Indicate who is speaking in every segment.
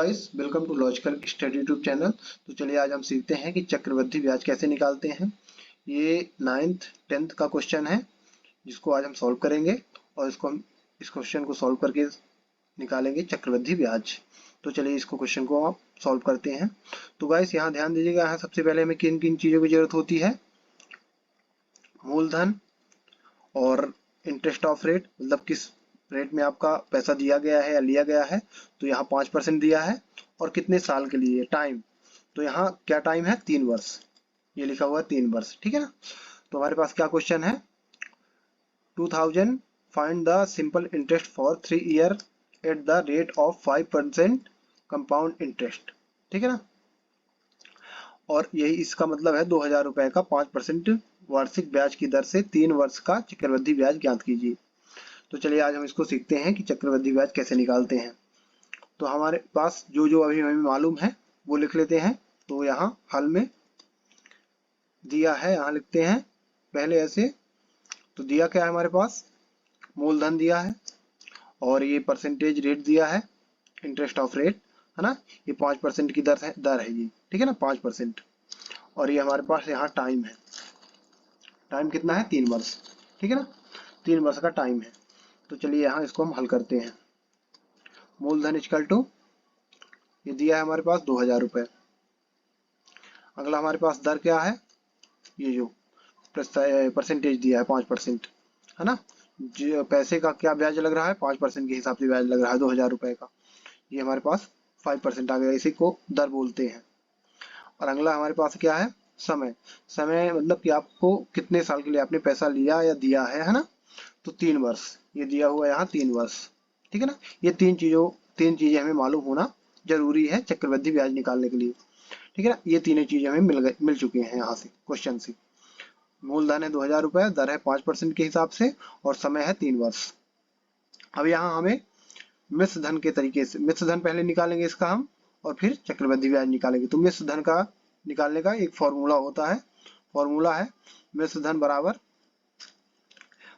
Speaker 1: Guys, welcome to logical study YouTube channel. तो चलिए आज हम सीखते हैं कि चक्रवृद्धि ब्याज कैसे निकालते हैं। ये 9th 10th का क्वेश्चन है जिसको आज हम सॉल्व करेंगे और इस क्वेश्चन को सॉल्व करके निकालेंगे चक्रवृद्धि ब्याज। तो चलिए इसको क्वेश्चन को आप सॉल्व करते हैं। तो गाइस यहाँ ध्यान दीजिएगा, यहाँ सबसे पहले हमें किन किन चीज़ों की जरूरत होती है। मूलधन और इंटरेस्ट ऑफ रेट, मतलब किस रेट में आपका पैसा दिया गया है या लिया गया है। तो यहाँ 5% दिया है और कितने साल के लिए, टाइम। तो यहाँ क्या टाइम है, 3 वर्ष, ये लिखा हुआ है 3 वर्ष, ठीक है ना। तो हमारे पास क्या क्वेश्चन है, 2000 find the simple interest for 3 year at the rate of 5% compound interest, ठीक है ना। और यही इसका मतलब है 2000 रुपए का 5% वार्षिक ब्याज की दर से 3 वर्ष का चक्रवृद्धि ब्याज ज्ञात कीजिए। तो चलिए आज हम इसको सीखते हैं कि चक्रवृद्धि ब्याज कैसे निकालते हैं। तो हमारे पास जो जो अभी हमें मालूम है वो लिख लेते हैं। तो यहाँ हल में दिया है, यहाँ लिखते हैं पहले ऐसे। तो दिया क्या है हमारे पास, मूलधन दिया है और ये परसेंटेज रेट दिया है, इंटरेस्ट ऑफ रेट है ना। ये 5% की दर है ये, ठीक है ना, 5%। और ये हमारे पास यहाँ टाइम है, टाइम कितना है, 3 वर्ष, ठीक है ना, 3 वर्ष का टाइम है। तो चलिए यहाँ इसको हम हल करते हैं। मूलधन इक्वल टू, ये दिया है हमारे पास 2000 रुपए। अगला हमारे पास दर क्या है, ये जो परसेंटेज दिया है 5%, है ना। जो पैसे का क्या ब्याज लग रहा है, 5% के हिसाब से ब्याज लग रहा है 2000 रुपए का। ये हमारे पास 5% आ गया, इसी को दर बोलते हैं। और अगला हमारे पास क्या है, समय। समय मतलब कि आपको कितने साल के लिए आपने पैसा लिया या दिया है ना। तो 3 वर्ष, ये दिया हुआ यहाँ 3 वर्ष, ठीक है ना। ये तीन चीजें हमें मालूम होना जरूरी है चक्रवृद्धि ब्याज निकालने के लिए, ठीक है ना। ये तीनों चीजें हमें मिल चुकी हैं यहाँ से क्वेश्चन से। मूलधन है 2000 रुपए, दर है 5% के हिसाब से और समय है 3 वर्ष। अब यहाँ हमें मिश्र धन के तरीके से, मिश्र धन पहले निकालेंगे इसका हम और फिर चक्रवृद्धि ब्याज निकालेंगे। तो मिश्र धन का निकालने का एक फॉर्मूला होता है, फॉर्मूला है मिश्र धन बराबर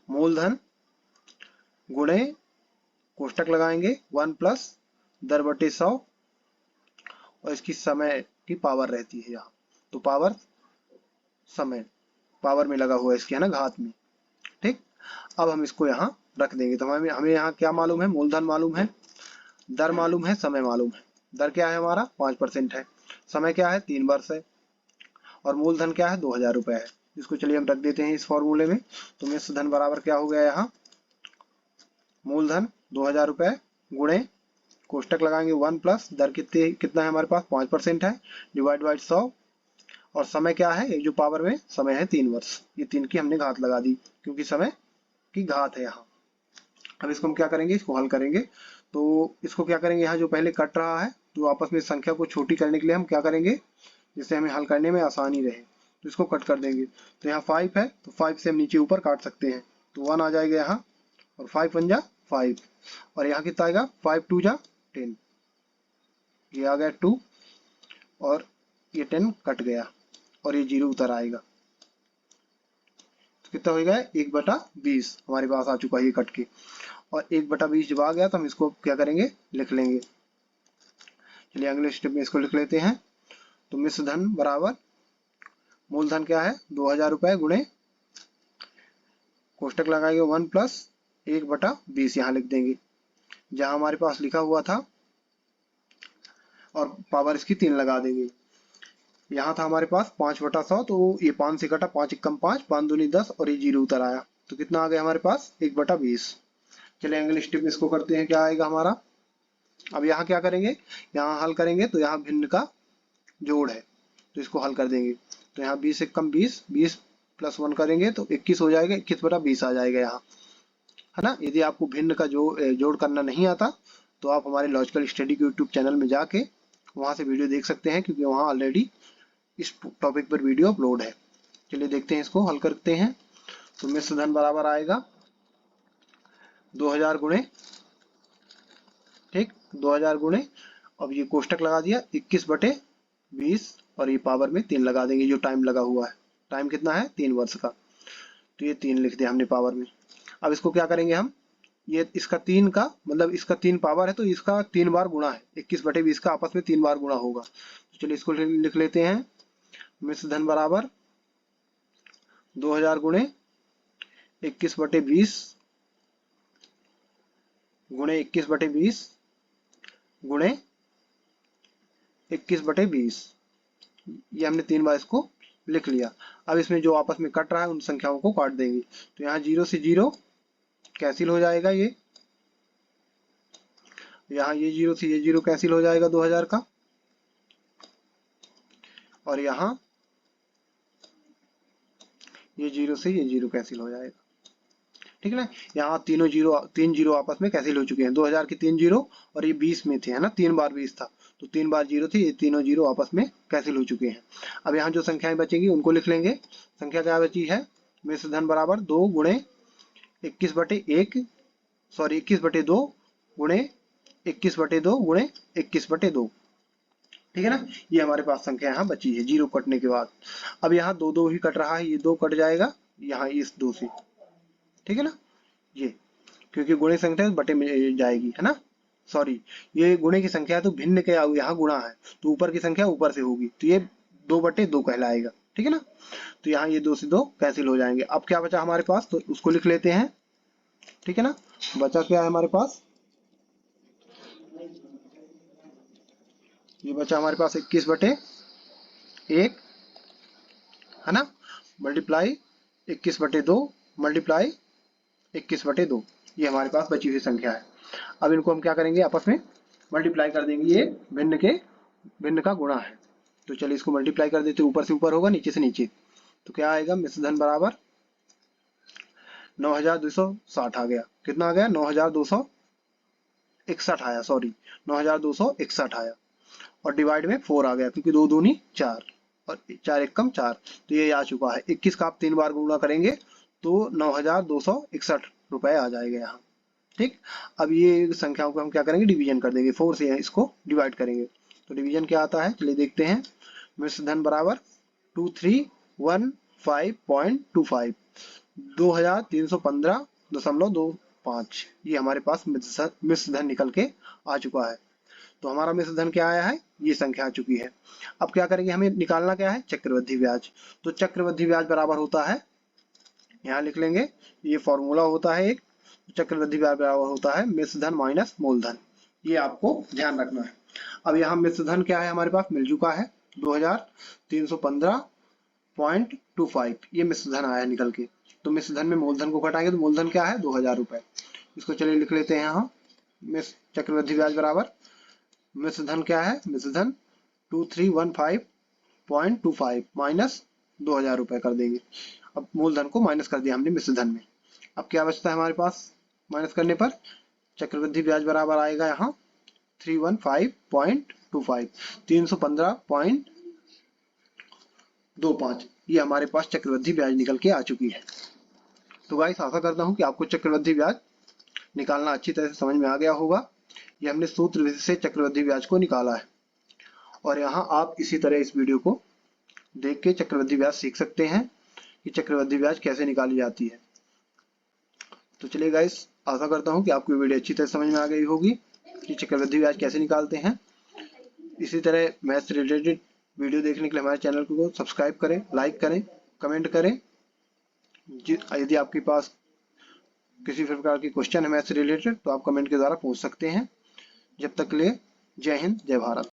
Speaker 1: मूलधन गुणे, कोष्टक लगाएंगे 1 प्लस दर बटे 100 और इसकी समय की पावर रहती है यहाँ। तो पावर समय, पावर में लगा हुआ है इसके, है ना, घात में, ठीक। अब हम इसको यहाँ रख देंगे। तो हमें यहाँ क्या मालूम है, मूलधन मालूम है, दर मालूम है, समय मालूम है। दर क्या है हमारा 5% है, समय क्या है 3 वर्ष है और मूलधन क्या है 2000 रुपए है। इसको चलिए हम रख देते हैं इस फॉर्मूले में। तो मिश्र धन बराबर क्या हो गया, यहाँ मूलधन 2000 रुपए गुणे, कोष्टक लगाएंगे 1 प्लस दर कितना है हमारे पास 5% है, डिवाइड बाई 100 और समय क्या है, ये जो पावर में समय है 3 वर्ष। ये 3 की हमने घात लगा दी क्योंकि समय की घात है यहाँ। अब इसको हम क्या करेंगे, इसको हल करेंगे। तो इसको क्या करेंगे, यहाँ जो पहले कट रहा है तो आपस में संख्या को छोटी करने के लिए हम क्या करेंगे, जिससे हमें हल करने में आसानी रहे, तो इसको कट कर देंगे। तो यहाँ 5 है तो 5 से हम नीचे ऊपर काट सकते हैं। तो 1 आ जाएगा यहाँ और 5 1 जा 5 और यहाँ कितना आएगा 5 2 जा 10, ये आ गया 2 और ये 10 कट गया और ये 0 उतर आएगा। तो कितना हो गया 1/20 हमारे पास आ चुका है ये कट के। और 1/20 जब आ गया तो हम इसको क्या करेंगे, लिख लेंगे। चलिए अगले स्टेप में इसको लिख लेते हैं। तो मिश्र धन बराबर मूलधन क्या है 2000 रुपए गुणे, कोष्टक लगाएंगे 1 प्लस 1/20 यहाँ लिख देंगे जहां हमारे पास लिखा हुआ था और पावर इसकी 3 लगा देंगे। यहाँ था हमारे पास 5/100, तो ये 5 से कटा, 5 एकम 5, 5 दूनी 10 और ये 0 उतर आया। तो कितना आ गया हमारे पास 1/20। चलिए अगले स्टेप में इसको करते हैं, क्या आएगा हमारा। अब यहाँ क्या करेंगे, यहाँ हल करेंगे तो यहाँ भिन्न का जोड़ है तो इसको हल कर देंगे। तो यहाँ 20 एकम 20, 20 प्लस 1 करेंगे तो 21 हो जाएगा, 21/20 आ जाएगा यहाँ, है ना। यदि आपको भिन्न का जोड़ करना नहीं आता तो आप हमारे लॉजिकल स्टडी के यूट्यूब चैनल में जाके वहां से वीडियो देख सकते हैं, क्योंकि वहां ऑलरेडी इस टॉपिक पर वीडियो अपलोड है। चलिए देखते हैं, इसको हल करते हैं। तो मिश्र धन बराबर आएगा 2000 गुणे, ठीक, 2000 गुणे, अब ये कोष्टक लगा दिया 21/20 और ये पावर में 3 लगा देंगे जो टाइम लगा हुआ है। टाइम कितना है 3 वर्ष का, तो ये 3 लिख दिया हमने पावर में। अब इसको क्या करेंगे हम, ये इसका 3 का मतलब इसका 3 पावर है तो इसका 3 बार गुणा है, 21/20 का आपस में 3 बार गुणा होगा। तो चलिए इसको लिख लेते हैं, मिश्र धन बराबर 2000 गुणे 21/20 गुणे 21/20 गुणे 21/20। ये हमने 3 बार इसको लिख लिया। अब इसमें जो आपस में कट रहा है उन संख्याओं को काट देंगे। तो यहाँ 0 से 0 कैंसिल हो जाएगा, ये यहाँ ये 0 से ये 0 कैंसिल हो जाएगा 2000 का, और यहाँ ये 0 से ये 0 कैंसिल हो जाएगा। ठीक है ना, यहाँ तीन जीरो आपस में कैंसिल हो चुके हैं। 2000 के 3 जीरो और ये 20 में थे, है ना, 3 बार 20 था तो 3 बार 0 थे, ये तीनों जीरो आपस में कैंसिल हो चुके हैं। अब यहाँ जो संख्याएं बचेंगी उनको लिख लेंगे। संख्या क्या बची है, मिश्र धन बराबर 2 गुणे 21/1 सॉरी 21/2 गुणे 21/2 गुणे 21/2। ठीक है ना, ये हमारे पास संख्या यहाँ बची है जीरो कटने के बाद। अब यहाँ 2 ही कट रहा है, ये 2 कट जाएगा यहाँ इस 2 से। ठीक है ना, ये क्योंकि गुणे संख्या बटे में जाएगी, है ना, सॉरी ये गुणे की संख्या है तो भिन्न के यहाँ गुणा है तो ऊपर की संख्या ऊपर से होगी तो ये 2/2 कहलाएगा। ठीक है ना, तो यहाँ ये 2 से 2 कैंसिल हो जाएंगे। अब क्या बचा हमारे पास, तो उसको लिख लेते हैं। ठीक है ना, बचा क्या है हमारे पास, ये बचा हमारे पास 21/1 है ना, मल्टीप्लाई 21/2 मल्टीप्लाई 21/2, ये हमारे पास बची हुई संख्या है। अब इनको हम क्या करेंगे, आपस में मल्टीप्लाई कर देंगे, ये भिन्न का गुणा है। तो चलिए इसको मल्टीप्लाई कर देते, ऊपर से ऊपर होगा नीचे से नीचे, तो क्या आएगा, मिश्र धन बराबर 9260 आ गया। कितना आ गया, 9261 आया, सॉरी 9261 आया, और डिवाइड में 4 आ गया क्योंकि 2 दूनी 4 और 4 एक कम 4, तो ये आ चुका है। 21 का आप 3 बार गुणा करेंगे तो 9261 रुपए आ जाएगा यहाँ। ठीक, अब ये संख्याओं को हम क्या करेंगे, डिवीजन कर देंगे, 4 से इसको डिवाइड करेंगे। तो डिवीजन क्या आता है, चलिए देखते हैं। मिश्र धन बराबर 2315.25 2315.25, ये हमारे पास मिश्र धन निकल के आ चुका है। तो हमारा मिश्र धन क्या आया है, ये संख्या आ चुकी है। अब क्या करेंगे, हमें निकालना क्या है, चक्रवृद्धि ब्याज। तो चक्रवृद्धि ब्याज बराबर होता है, यहाँ लिख लेंगे, ये फॉर्मूला होता है एक, चक्रवृद्धि ब्याज बराबर होता है मिश्र धन माइनस मूलधन, ये आपको ध्यान रखना है। अब यहाँ मिश्र धन क्या है हमारे पास, मिल चुका है 2315.25, ये मिश्र धन आया निकल के। तो मिश्र धन में मूलधन को घटाएंगे तो मूलधन क्या है, 2000 रुपए। इसको चलिए लिख लेते हैं यहाँ, चक्रवृद्धि ब्याज बराबर मिश्र धन क्या है, मिश्र धन 2315.25 माइनस 2000 रुपए कर देंगे। अब मूलधन को माइनस कर दिया हमने मिश्र धन में। अब क्या बचता है हमारे पास, माइनस करने पर चक्रवृद्धि ब्याज बराबर आएगा यहाँ 315.25 315.25, ये हमारे पास चक्रवृद्धि ब्याज निकल के आ चुकी है। तो गाइस आशा करता हूँ कि आपको चक्रवृद्धि ब्याज निकालना अच्छी तरह से समझ में आ गया होगा। ये हमने सूत्र विधि से चक्रवृद्धि ब्याज को निकाला है, और यहाँ आप इसी तरह इस वीडियो को देख के चक्रवृद्धि ब्याज सीख सकते हैं कि चक्रवृद्धि ब्याज कैसे निकाली जाती है। तो चलिए गाइस, आशा करता हूँ कि आपको वीडियो अच्छी तरह समझ में आ गई होगी कि चक्रवृद्धि ब्याज कैसे निकालते हैं। इसी तरह मैथ से रिलेटेड वीडियो देखने के लिए हमारे चैनल को सब्सक्राइब करें, लाइक करें, कमेंट करें। यदि आपके पास किसी प्रकार की क्वेश्चन है मैथ से रिलेटेड तो आप कमेंट के द्वारा पूछ सकते हैं। जब तक के लिए जय हिंद, जय भारत।